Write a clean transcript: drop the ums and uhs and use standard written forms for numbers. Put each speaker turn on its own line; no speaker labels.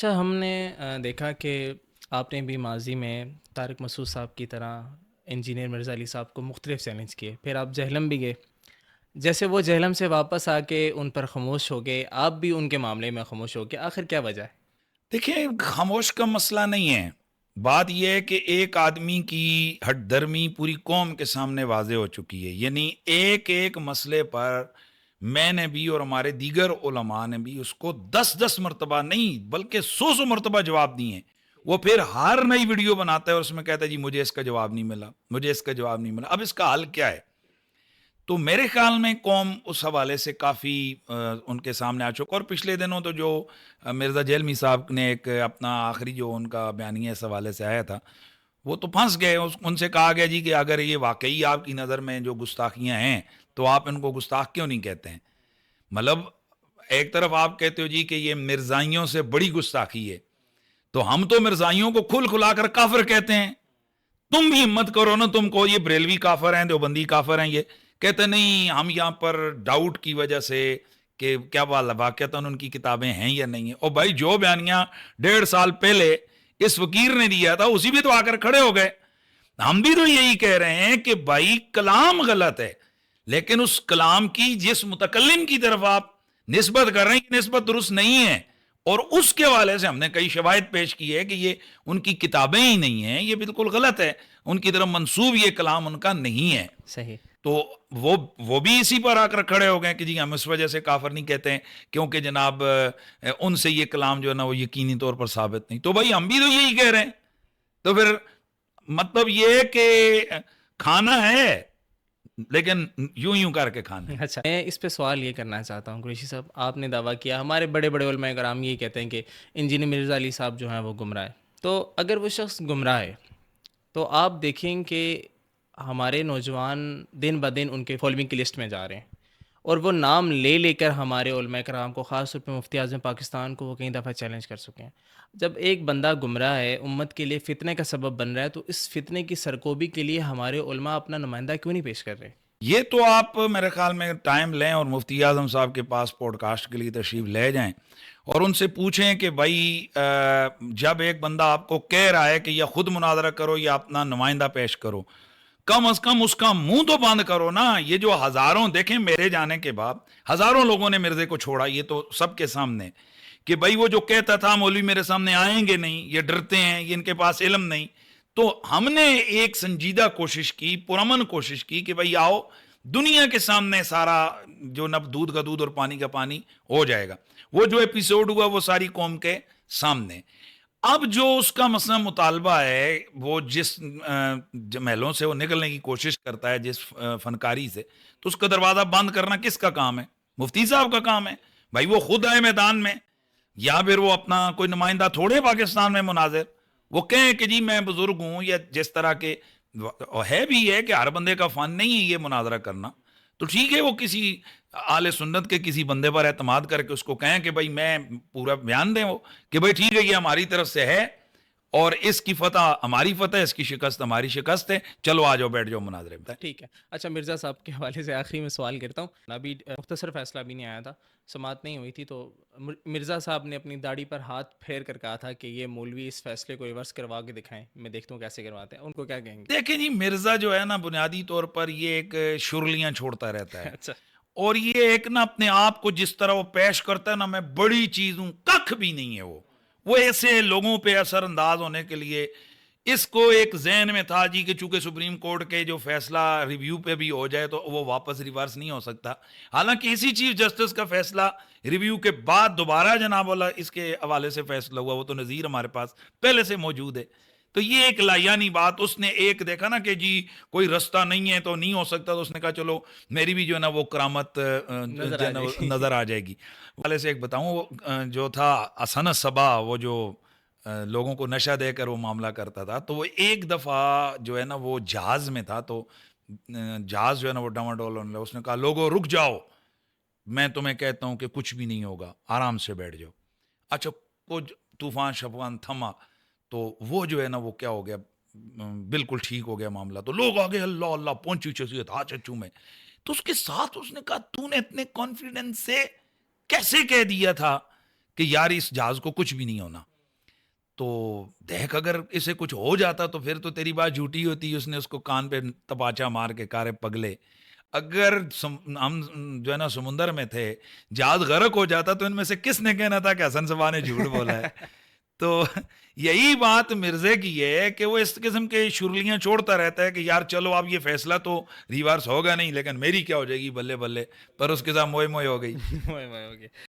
اچھا، ہم نے دیکھا کہ آپ نے بھی ماضی میں طارق مسعود صاحب کی طرح انجینئر مرزا علی صاحب کو مختلف چیلنج کیے، پھر آپ جہلم بھی گئے۔ جیسے وہ جہلم سے واپس آ کے ان پر خاموش ہو گئے، آپ بھی ان کے معاملے میں خاموش ہو گئے، آخر کیا وجہ ہے؟
دیکھیں، خاموش کا مسئلہ نہیں ہے. بات یہ ہے کہ ایک آدمی کی ہٹ درمی پوری قوم کے سامنے واضح ہو چکی ہے. یعنی ایک ایک مسئلے پر میں نے بھی اور ہمارے دیگر علماء نے بھی اس کو 10 10 مرتبہ نہیں بلکہ 100 100 مرتبہ جواب دیے ہیں. وہ پھر ہر نئی ویڈیو بناتا ہے اور اس میں کہتا ہے جی مجھے اس کا جواب نہیں ملا، مجھے اس کا جواب نہیں ملا. اب اس کا حل کیا ہے؟ تو میرے خیال میں قوم اس حوالے سے کافی ان کے سامنے آ چکا. اور پچھلے دنوں تو جو مرزا جیلمی صاحب نے ایک اپنا آخری جو ان کا بیانیہ اس حوالے سے آیا تھا، وہ تو پھنس گئے. ان سے کہا گیا جی کہ اگر یہ واقعی آپ کی نظر میں جو گستاخیاں ہیں تو آپ ان کو گستاخ کیوں نہیں کہتے ہیں؟ مطلب ایک طرف آپ کہتے ہو جی کہ یہ مرزائیوں سے بڑی گستاخی ہے، تو ہم تو مرزائیوں کو کھل کھلا کر کافر کہتے ہیں. تم بھی ہمت کرو نا، تم کو یہ بریلوی کافر ہیں، دیوبندی کافر ہیں. یہ کہتے نہیں ہم یہاں پر ڈاؤٹ کی وجہ سے کہ کیا واقعتاً ان کی کتابیں ہیں یا نہیں ہیں. اور بھائی جو بیانیہ 1.5 سال پہلے اس فقیر نے دیا تھا اسی بھی تو آ کر کھڑے ہو گئے. ہم بھی تو یہی کہہ رہے ہیں کہ بھائی کلام غلط ہے، لیکن اس کلام کی جس متکلم کی طرف آپ نسبت کر رہے ہیں کہ نسبت درست نہیں ہے، اور اس کے حوالے سے ہم نے کئی شواہد پیش کی ہے کہ یہ ان کی کتابیں ہی نہیں ہیں، یہ بالکل غلط ہے، ان کی طرف منسوب یہ کلام ان کا نہیں ہے.
صحیح۔
تو وہ بھی اسی پر آ کر کھڑے ہو گئے کہ جی ہم اس وجہ سے کافر نہیں کہتے ہیں کیونکہ جناب ان سے یہ کلام جو ہے نا وہ یقینی طور پر ثابت نہیں. تو بھائی ہم بھی تو یہی کہہ رہے ہیں. تو پھر مطلب یہ کہ کھانا ہے لیکن یوں یوں کر کے کھانا ہے.
اچھا، میں اس پہ سوال یہ کرنا چاہتا ہوں قریشی صاحب، آپ نے دعویٰ کیا، ہمارے بڑے بڑے علماء کرام یہ کہتے ہیں کہ انجینئر مرزا علی صاحب جو ہیں وہ گمراہ ہے. تو اگر وہ شخص گمراہ ہے تو آپ دیکھیں کہ ہمارے نوجوان دن بدن ان کے فالوئنگ کی لسٹ میں جا رہے ہیں، اور وہ نام لے لے کر ہمارے علماء کرام کو، خاص طور پہ مفتی اعظم پاکستان کو، وہ کئی دفعہ چیلنج کر چکے ہیں. جب ایک بندہ گمراہ ہے، امت کے لیے فتنے کا سبب بن رہا ہے، تو اس فتنے کی سرکوبی کے لیے ہمارے علماء اپنا نمائندہ کیوں نہیں پیش کر رہے؟
یہ تو آپ میرے خیال میں ٹائم لیں اور مفتی اعظم صاحب کے پاس پوڈ کاسٹ کے لیے تشریف لے جائیں اور ان سے پوچھیں کہ بھائی جب ایک بندہ آپ کو کہہ رہا ہے کہ یا خود مناظرہ کرو یا اپنا نمائندہ پیش کرو، کم از کم اس کا منہ تو بند کرو نا. یہ جو ہزاروں، دیکھیں میرے جانے کے بعد ہزاروں لوگوں نے مرزے کو چھوڑا، یہ تو سب کے سامنے، کہ بھائی وہ جو کہتا تھا مولوی میرے سامنے آئیں گے نہیں، یہ ڈرتے ہیں، یہ ان کے پاس علم نہیں. تو ہم نے ایک سنجیدہ کوشش کی، پرامن کوشش کی کہ بھائی آؤ دنیا کے سامنے سارا جو نب دودھ کا دودھ اور پانی کا پانی ہو جائے گا. وہ جو ایپیسوڈ ہوا وہ ساری قوم کے سامنے. اب جو اس کا مثلا مطالبہ ہے، وہ جس محلوں سے وہ نکلنے کی کوشش کرتا ہے، جس فنکاری سے، تو اس کا دروازہ بند کرنا کس کا کام ہے؟ مفتی صاحب کا کام ہے. بھائی وہ خود آئے میدان میں، یا پھر وہ اپنا کوئی نمائندہ تھوڑے پاکستان میں مناظر، وہ کہیں کہ جی میں بزرگ ہوں، یا جس طرح کے ہے بھی ہے کہ ہر بندے کا فن نہیں ہے یہ مناظرہ کرنا. تو ٹھیک ہے، وہ کسی اہل سنت کے کسی بندے پر اعتماد کر کے اس کو کہیں کہ بھائی میں پورا بیان دیں، وہ کہ بھائی ٹھیک ہے یہ ہماری طرف سے ہے اور اس کی فتح ہماری فتح ہے، اس کی شکست ہماری شکست ہے، چلو آ جاؤ بیٹھ جاؤ مناظرے میں.
ٹھیک ہے. اچھا، مرزا صاحب کے حوالے سے آخری میں سوال کرتا ہوں. ابھی مختصر فیصلہ بھی نہیں آیا تھا، سماعت نہیں ہوئی تھی، تو مرزا صاحب نے اپنی داڑھی پر ہاتھ پھیر کر کہا تھا کہ یہ مولوی اس فیصلے کو ریورس کروا کے دکھائیں، میں دیکھتا ہوں کیسے کرواتے ہیں. ان کو کیا کہیں گے؟
دیکھیں جی، مرزا جو ہے نا بنیادی طور پر یہ ایک شرلیاں چھوڑتا رہتا ہے،
اچھا.
اور یہ ایک نا اپنے آپ کو جس طرح وہ پیش کرتا ہے نا، میں بڑی چیز ہوں، ککھ بھی نہیں ہے. وہ ایسے لوگوں پہ اثر انداز ہونے کے لیے اس کو ایک ذہن میں تھا جی کہ چونکہ سپریم کورٹ کے جو فیصلہ ریویو پہ بھی ہو جائے تو وہ واپس ریورس نہیں ہو سکتا. حالانکہ اسی چیف جسٹس کا فیصلہ ریویو کے بعد دوبارہ جناب اللہ اس کے حوالے سے فیصلہ ہوا، وہ تو نظیر ہمارے پاس پہلے سے موجود ہے. تو یہ ایک لایانی بات، اس نے ایک دیکھا نا کہ جی کوئی رستہ نہیں ہے تو نہیں ہو سکتا، تو اس نے کہا چلو میری بھی جو ہے نا وہ کرامت
نظر آ جائے گی.
نظر آ جائے گی. والے سے ایک بتاؤں، وہ جو تھا حسن صبا، وہ جو لوگوں کو نشہ دے کر وہ معاملہ کرتا تھا، تو وہ ایک دفعہ جو ہے نا وہ جہاز میں تھا، تو جہاز جو ہے نا وہ ڈواڈول ہونے لگا. اس نے کہا لوگوں رک جاؤ، میں تمہیں کہتا ہوں کہ کچھ بھی نہیں ہوگا، آرام سے بیٹھ جاؤ. اچھا کچھ طوفان شفان تھما تو وہ جو ہے نا وہ کیا ہو گیا، بالکل ٹھیک ہو گیا معاملہ. تو لوگ آگے اللہ اللہ پہنچی چیزیت ہاں چچو میں. تو اس کے ساتھ اس نے کہا تو نے اتنے کانفیڈنس سے کیسے کہہ دیا تھا کہ یار اس جہاز کو کچھ بھی نہیں ہونا؟ تو دیکھ اگر اسے کچھ ہو جاتا تو پھر تو تیری بات جھوٹی ہوتی. اس نے اس کو کان پہ تپاچا مار کے کارے پگلے. اگر ہم جو ہے نا سمندر میں تھے, جہاز غرق ہو جاتا تو ان میں سے کس نے کہنا تھا کہ حسن صبا نے جھوٹ بولا ہے. تو یہی بات مرزے کی ہے کہ وہ اس قسم کے شرلیاں چھوڑتا رہتا ہے کہ یار چلو اب یہ فیصلہ تو ریورس ہوگا نہیں, لیکن میری کیا ہو جائے گی بلے بلے, پر اس کے ساتھ موئے موئے ہو گئی.
وہی وہی اوکے.